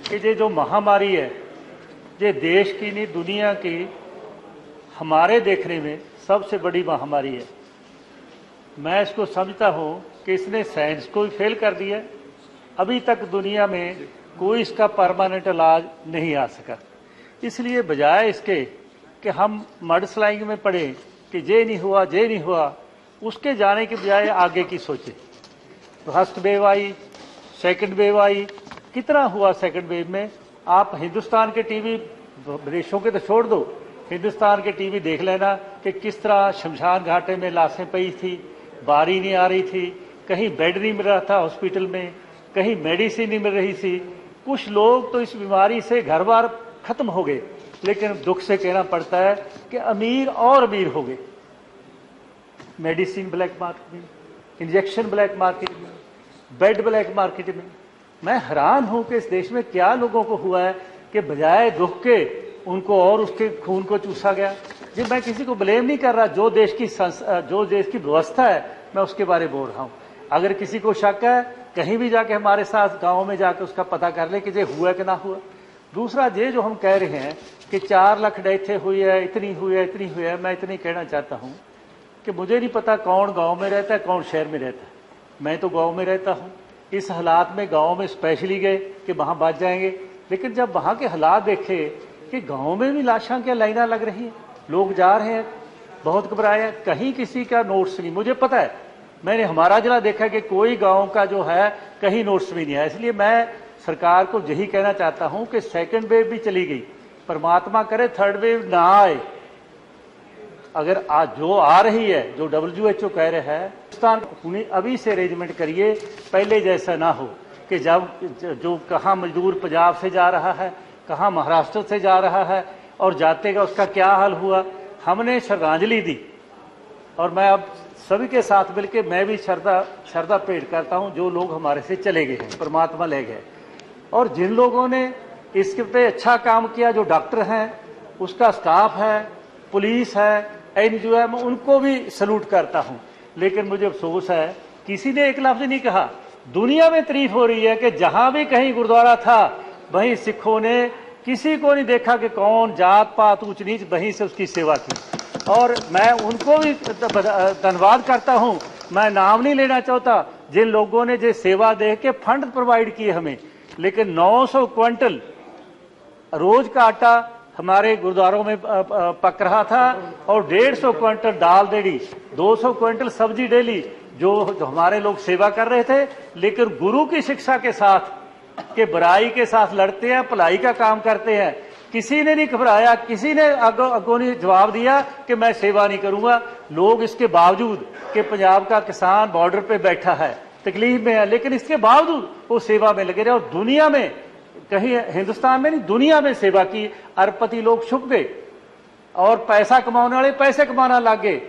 कि ये जो महामारी है ये देश की नहीं दुनिया की हमारे देखने में सबसे बड़ी महामारी है। मैं इसको समझता हूँ कि इसने साइंस को भी फेल कर दिया। अभी तक दुनिया में कोई इसका परमानेंट इलाज नहीं आ सका। इसलिए बजाय इसके कि हम मडस्लाइंग में पड़े कि ये नहीं हुआ ये नहीं हुआ, उसके जाने के बजाय आगे की सोचे। फर्स्ट वेव आई, सेकंड वेव आई, कितना हुआ सेकंड वेव में? आप हिंदुस्तान के टीवी, विदेशों के तो छोड़ दो, हिंदुस्तान के टीवी देख लेना कि किस तरह शमशान घाटे में लाशें पई थी, बारी नहीं आ रही थी, कहीं बेड नहीं मिल रहा था हॉस्पिटल में, कहीं मेडिसिन नहीं मिल रही थी। कुछ लोग तो इस बीमारी से घर बार खत्म हो गए, लेकिन दुख से कहना पड़ता है कि अमीर और अमीर हो गए। मेडिसिन ब्लैक मार्केट में, इंजेक्शन ब्लैक मार्केट में, बेड ब्लैक मार्केट में। मैं हैरान हूं कि इस देश में क्या लोगों को हुआ है कि बजाय दुख के उनको और उसके खून को चूसा गया। जी, मैं किसी को ब्लेम नहीं कर रहा, जो देश की व्यवस्था है मैं उसके बारे में बोल रहा हूं। अगर किसी को शक है, कहीं भी जाके हमारे साथ गांव में जाके उसका पता कर ले कि ये हुआ कि ना हुआ। दूसरा, ये जो हम कह रहे हैं कि 4 लाख डेथें हुई है, इतनी हुई है, इतनी हुई है, मैं इतनी कहना चाहता हूं कि मुझे नहीं पता कौन गांव में रहता है, कौन शहर में रहता है। मैं तो गांव में रहता हूं। इस हालात में गांव में स्पेशली गए कि वहां बच जाएंगे, लेकिन जब वहां के हालात देखे कि गांव में भी लाशों की लाइना लग रही है, लोग जा रहे हैं, बहुत घबराए, कहीं किसी का नोट्स नहीं। मुझे पता है, मैंने हमारा जिला देखा कि कोई गांव का जो है कहीं नोट्स भी नहीं है। इसलिए मैं सरकार को यही कहना चाहता हूं कि सेकंड वेव भी चली गई, परमात्मा करे थर्ड वेव ना आए। अगर आज जो आ रही है, जो WHO कह रहा है, हिंदुस्तान अभी से अरेंजमेंट करिए, पहले जैसा ना हो कि जब जो कहाँ मजदूर पंजाब से जा रहा है, कहाँ महाराष्ट्र से जा रहा है, और जाते का उसका क्या हाल हुआ। हमने श्रद्धांजलि दी, और मैं अब सभी के साथ मिलकर मैं भी श्रद्धा भेंट करता हूं जो लोग हमारे से चले गए हैं, परमात्मा ले गए। और जिन लोगों ने इसके पे अच्छा काम किया, जो डॉक्टर हैं, उसका स्टाफ है, पुलिस है, NGO है, मैं उनको भी सलूट करता हूं। लेकिन मुझे अफसोस है किसी ने एक लफ्ज नहीं कहा। दुनिया में तारीफ हो रही है कि जहां भी कहीं गुरुद्वारा था वहीं सिखों ने किसी को नहीं देखा कि कौन जात पात ऊंच नीच, वहीं से उसकी सेवा की। और मैं उनको भी धन्यवाद करता हूं। मैं नाम नहीं लेना चाहता जिन लोगों ने जो सेवा दे के फंड प्रोवाइड किए हमें, लेकिन 900 क्विंटल रोज का आटा हमारे गुरुद्वारों में पक रहा था, और 150 क्विंटल दाल देड़ी, 200 क्विंटल सब्जी डेली, जो हमारे लोग सेवा कर रहे थे। लेकिन गुरु की शिक्षा के साथ कि बुराई के साथ लड़ते हैं, भलाई का काम करते हैं। किसी ने नहीं घबराया, किसी ने अगो नहीं जवाब दिया कि मैं सेवा नहीं करूंगा। लोग इसके बावजूद कि पंजाब का किसान बॉर्डर पे बैठा है, तकलीफ में है, लेकिन इसके बावजूद वो सेवा में लगे रहे। और दुनिया में, कहीं हिंदुस्तान में नहीं, दुनिया में सेवा की। अरबपति लोग छुप गए और पैसा कमाने वाले पैसे कमाना लग गए।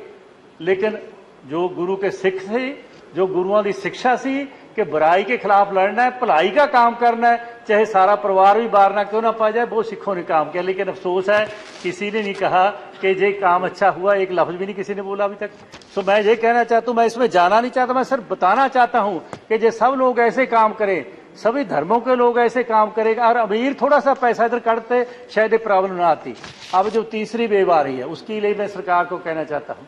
लेकिन जो गुरु के सिख थे, जो गुरुओं की शिक्षा सी कि बुराई के खिलाफ लड़ना है, भलाई का काम करना है, चाहे सारा परिवार भी मारना क्यों ना पा जाए, वो सिखों ने काम किया। लेकिन अफसोस है किसी ने नहीं कहा कि ये काम अच्छा हुआ, एक लफ्ज भी नहीं किसी ने बोला अभी तक। तो मैं ये कहना चाहता हूं, मैं इसमें जाना नहीं चाहता, मैं सिर्फ बताना चाहता हूं कि ये सब लोग ऐसे काम करें, सभी धर्मों के लोग ऐसे काम करेगा, और अमीर थोड़ा सा पैसा इधर काटते शायद ये प्रॉब्लम ना आती। अब जो तीसरी वेव आ रही है उसके लिए मैं सरकार को कहना चाहता हूं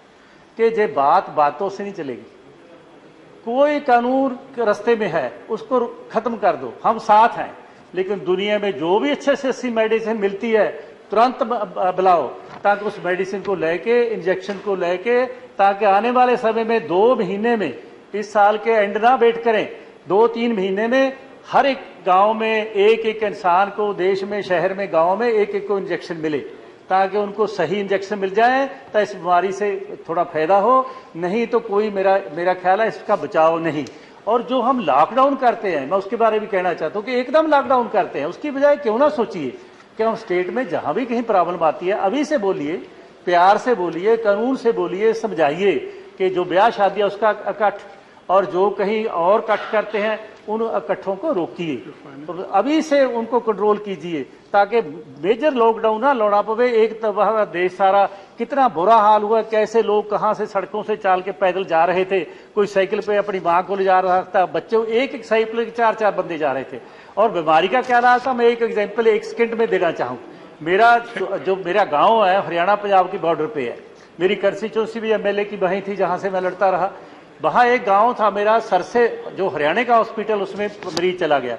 कि ये बात बातों से नहीं चलेगी। कोई कानून के रास्ते में है उसको खत्म कर दो, हम साथ हैं। लेकिन दुनिया में जो भी अच्छे से अच्छी मेडिसिन मिलती है तुरंत बुलाओ, ताकि उस मेडिसिन को लेके, इंजेक्शन को लेके, ताकि आने वाले समय में 2 महीने में, इस साल के एंड ना वेट करें, 2-3 महीने में हर एक गांव में एक एक इंसान को, देश में, शहर में, गांव में एक एक को इंजेक्शन मिले, ताकि उनको सही इंजेक्शन मिल जाए, तो इस बीमारी से थोड़ा फायदा हो। नहीं तो कोई मेरा ख्याल है इसका बचाव नहीं। और जो हम लॉकडाउन करते हैं, मैं उसके बारे में कहना चाहता हूँ कि एकदम लॉकडाउन करते हैं, उसकी बजाय क्यों ना सोचिए कि हम स्टेट में जहां भी कहीं प्रॉब्लम आती है, अभी से बोलिए, प्यार से बोलिए, कानून से बोलिए, समझाइए कि जो ब्याह शादी है उसका इकट्ठ, और जो कहीं और कट करते हैं उन इकट्ठों को रोकिए, अभी से उनको कंट्रोल कीजिए, ताकि मेजर लॉकडाउन ना लौना पवे। एक दफा देश सारा कितना बुरा हाल हुआ, कैसे लोग कहां से सड़कों से चाल के पैदल जा रहे थे, कोई साइकिल पे अपनी मां को ले जा रहा था, बच्चों एक एक साइकिल पे 4-4 बंदे जा रहे थे, और बीमारी का क्या रहा था, मैं एक एग्जाम्पल 1 सेकंड में देना चाहूँ। मेरा जो मेरा गांव है हरियाणा पंजाब की बॉर्डर पे है। मेरी करसी भी MLA की वहीं थी जहां से मैं लड़ता रहा। वहां एक गांव था मेरा, सर से जो हरियाणा का हॉस्पिटल, उसमें मरीज चला गया।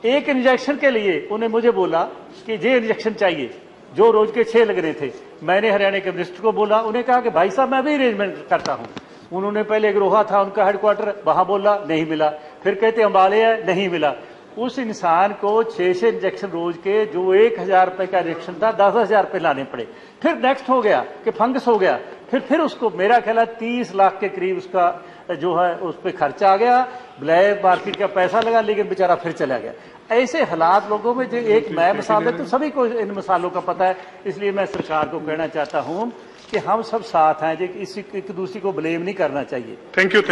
एक इंजेक्शन के लिए उन्हें मुझे बोला कि ये इंजेक्शन चाहिए, जो रोज के 6 लग रहे थे। मैंने हरियाणा के मिनिस्टर को बोला, उन्हें कहा कि भाई साहब मैं भी अरेंजमेंट करता हूँ। उन्होंने पहले एक रोहा था उनका हेडक्वार्टर, वहां बोला नहीं मिला, फिर कहते अंबाले है, नहीं मिला। उस इंसान को 6 इंजेक्शन रोज के, जो 1000 रुपए का इंजेक्शन था, 10,000 रुपए लाने पड़े। फिर नेक्स्ट हो गया कि फंगस हो गया, फिर उसको मेरा ख्याल है 30 लाख के करीब उसका जो है उस पर खर्चा आ गया, ब्लैक मार्केट का पैसा लगा, लेकिन बेचारा फिर चला गया। ऐसे हालात लोगों में, जो एक मैं मिसाल है तो सभी को इन मिसालों का पता है। इसलिए मैं सरकार को कहना चाहता हूं कि हम सब साथ हैं, जो एक दूसरे को ब्लेम नहीं करना चाहिए। Thank you.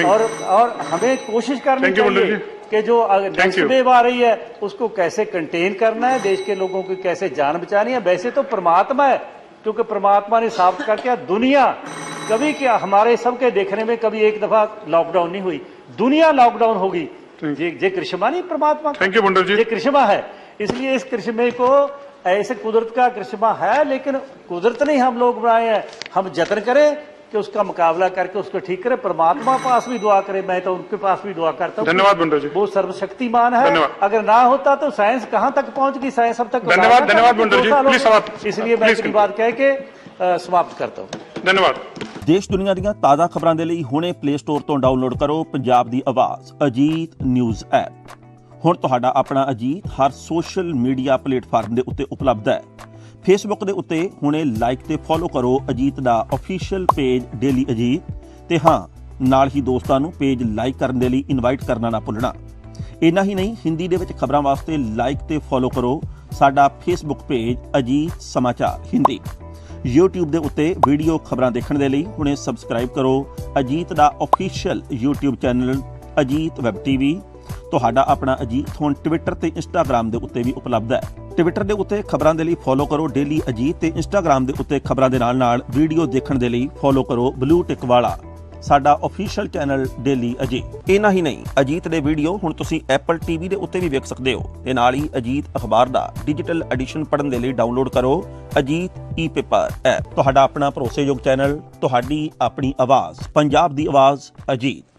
और हमें कोशिश करनी चाहिए कि जो नेक्स्ट वेव आ रही है उसको कैसे कंटेन करना है, देश के लोगों की कैसे जान बचानी है। वैसे तो परमात्मा है, क्योंकि परमात्मा ने साबित करके दुनिया कभी क्या, हमारे सबके देखने में कभी एक दफा लॉकडाउन नहीं हुई, दुनिया लॉकडाउन होगी। ये कृष्मा नहीं परमात्मा, थैंक यू मंडल जी, ये कृष्मा है। इसलिए इस कृष्मे को, ऐसे कुदरत का कृष्मा है, लेकिन कुदरत नहीं हम लोग बनाए हैं। हम जतन करें कि उसका मुकाबला करके उसको ठीक करें। परमात्मा पास भी दुआ करें, मैं तो उनके पास भी दुआ करता हूँ। धन्यवाद मंडल जी, वो सर्वशक्तिमान है। अगर ना होता तो साइंस कहाँ तक पहुंच गई, साइंस अब तक। धन्यवाद मंडल जी, प्लीज समाप्त। इसलिए मैं अपनी बात कह के समाप्त करता हूँ। धन्यवाद। देश दुनिया ਦੀਆਂ ਤਾਜ਼ਾ ਖਬਰਾਂ ਦੇ ਲਈ ਹੁਣੇ ਪਲੇ ਸਟੋਰ ਤੋਂ ਡਾਊਨਲੋਡ ਕਰੋ ਪੰਜਾਬ ਦੀ ਆਵਾਜ਼ ਅਜੀਤ ਨਿਊਜ਼ ਐਪ। ਹੁਣ ਤੁਹਾਡਾ ਆਪਣਾ ਅਜੀਤ ਹਰ ਸੋਸ਼ਲ ਮੀਡੀਆ ਪਲੇਟਫਾਰਮ ਦੇ ਉੱਤੇ ਉਪਲਬਧ ਹੈ। ਫੇਸਬੁੱਕ ਦੇ ਉੱਤੇ ਹੁਣੇ ਲਾਈਕ ਤੇ ਫੋਲੋ ਕਰੋ ਅਜੀਤ ਦਾ ਅਫੀਸ਼ੀਅਲ ਪੇਜ ਡੇਲੀ ਅਜੀਤ, ਤੇ ਹਾਂ ਨਾਲ ਹੀ ਦੋਸਤਾਂ ਨੂੰ ਪੇਜ ਲਾਈਕ ਕਰਨ ਦੇ ਲਈ ਇਨਵਾਈਟ ਕਰਨਾ ਨਾ ਭੁੱਲਣਾ। ਇੰਨਾ ਹੀ ਨਹੀਂ, ਹਿੰਦੀ ਦੇ ਵਿੱਚ ਖਬਰਾਂ ਵਾਸਤੇ ਲਾਈਕ ਤੇ ਫੋਲੋ ਕਰੋ ਸਾਡਾ ਫੇਸਬੁੱਕ ਪੇਜ ਅਜੀਤ ਸਮਾਚਾਰ ਹਿੰਦੀ। YouTube ਦੇ ਉੱਤੇ ਵੀਡੀਓ ਖਬਰਾਂ ਦੇਖਣ ਦੇ ਲਈ ਹੁਣੇ ਸਬਸਕ੍ਰਾਈਬ ਕਰੋ ਅਜੀਤ ਦਾ official YouTube channel Ajit web TV। ਤੁਹਾਡਾ ਆਪਣਾ ਅਜੀਤ ਹੁਣ ਟਵਿੱਟਰ ਤੇ ਇੰਸਟਾਗ੍ਰਾਮ ਦੇ ਉੱਤੇ ਵੀ ਉਪਲਬਧ ਹੈ। ਟਵਿੱਟਰ ਦੇ ਉੱਤੇ ਖਬਰਾਂ ਦੇ ਲਈ ਫੋਲੋ ਕਰੋ ਡੇਲੀ ਅਜੀਤ, ਤੇ ਇੰਸਟਾਗ੍ਰਾਮ ਦੇ ਉੱਤੇ ਖਬਰਾਂ ਦੇ ਨਾਲ ਵੀਡੀਓ ਦੇਖਣ ਦੇ ਲਈ ਫੋਲੋ ਕਰੋ ਬਲੂ ਟਿਕ ਵਾਲਾ ਸਾਡਾ ਅਫੀਸ਼ੀਅਲ ਚੈਨਲ ਡੇਲੀ ਅਜੀਤ। ਇਹਨਾਂ ਹੀ ਨਹੀਂ, ਅਜੀਤ ਦੇ ਵੀਡੀਓ ਹੁਣ ਤੁਸੀਂ Apple TV ਦੇ ਉੱਤੇ ਵੀ ਵੇਖ ਸਕਦੇ ਹੋ, ਤੇ ਨਾਲ ਹੀ ਅਜੀਤ ਅਖਬਾਰ ਦਾ ਡਿਜੀਟਲ ਐਡੀਸ਼ਨ ਪੜ੍ਹਨ ਦੇ ਲਈ ਡਾਊਨਲੋਡ ਕਰੋ ਅਜੀਤ ਈ-ਪੇਪਰ ਐਪ। ਤੁਹਾਡਾ ਆਪਣਾ ਭਰੋਸੇਯੋਗ ਚੈਨਲ, ਤੁਹਾਡੀ ਆਪਣੀ ਆਵਾਜ਼, ਪੰਜਾਬ ਦੀ ਆਵਾਜ਼ ਅਜੀਤ।